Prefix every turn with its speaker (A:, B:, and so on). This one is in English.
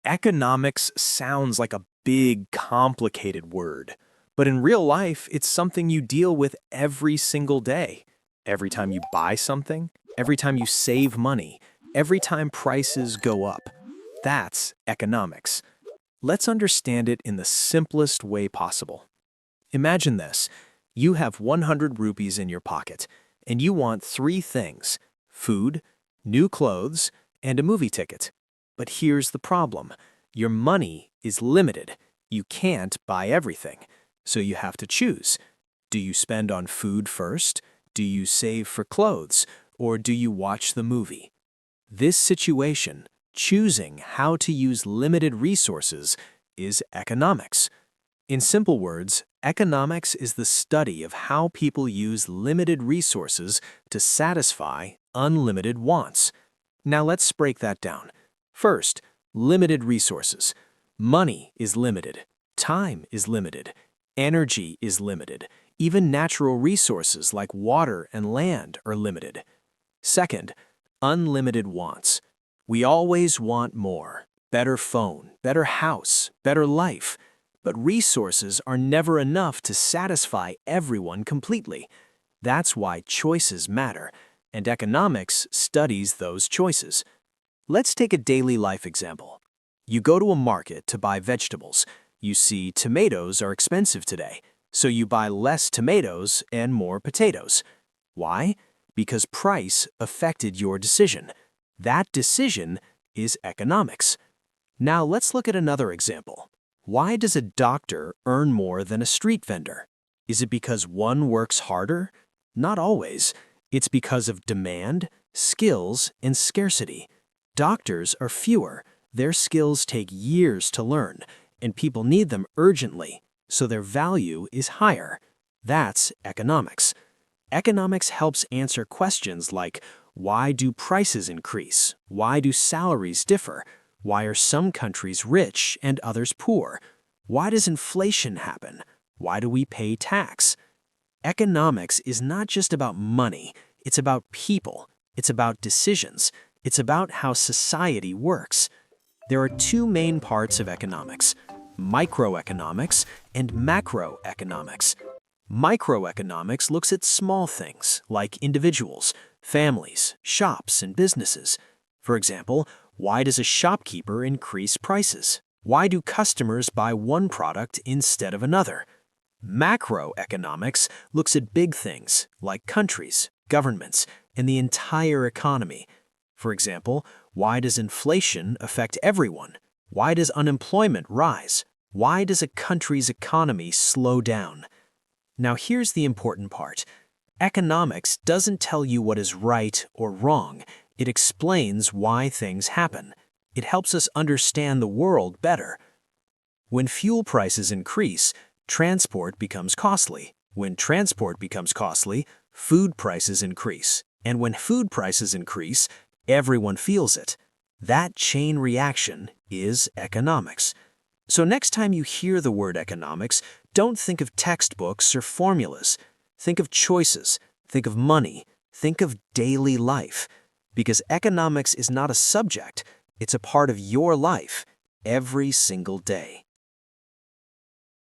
A: Economics sounds like a big, complicated word, but in real life, it's something you deal with every single day. Every time you buy something, every time you save money, every time prices go up. That's economics. Let's understand it in the simplest way possible. Imagine this. You have 100 rupees in your pocket, and you want three things: food, new clothes, and a movie ticket. But here's the problem. Your money is limited. You can't buy everything. So you have to choose. Do you spend on food first? Do you save for clothes? Or do you watch the movie? This situation, choosing how to use limited resources, is economics. In simple words, economics is the study of how people use limited resources to satisfy unlimited wants. Now let's break that down. First, limited resources. Money is limited. Time is limited. Energy is limited. Even natural resources like water and land are limited. Second, unlimited wants. We always want more. Better phone, better house, better life. But resources are never enough to satisfy everyone completely. That's why choices matter, and economics studies those choices. Let's take a daily life example. You go to a market to buy vegetables. You see tomatoes are expensive today, so you buy less tomatoes and more potatoes. Why? Because price affected your decision. That decision is economics. Now let's look at another example. Why does a doctor earn more than a street vendor? Is it because one works harder? Not always. It's because of demand, skills, and scarcity. Doctors are fewer. Their skills take years to learn, and people need them urgently, so their value is higher. That's economics. Economics helps answer questions like, why do prices increase? Why do salaries differ? Why are some countries rich and others poor? Why does inflation happen? Why do we pay tax? Economics is not just about money. It's about people. It's about decisions. It's about how society works. There are two main parts of economics: microeconomics and macroeconomics. Microeconomics looks at small things like individuals, families, shops, and businesses. For example, why does a shopkeeper increase prices? Why do customers buy one product instead of another? Macroeconomics looks at big things like countries, governments, and the entire economy. For example, why does inflation affect everyone? Why does unemployment rise? Why does a country's economy slow down? Now here's the important part. Economics doesn't tell you what is right or wrong. It explains why things happen. It helps us understand the world better. When fuel prices increase, transport becomes costly. When transport becomes costly, food prices increase. And when food prices increase, everyone feels it. That chain reaction is economics. So next time you hear the word economics, don't think of textbooks or formulas. Think of choices. Think of money. Think of daily life. Because economics is not a subject, it's a part of your life every single day.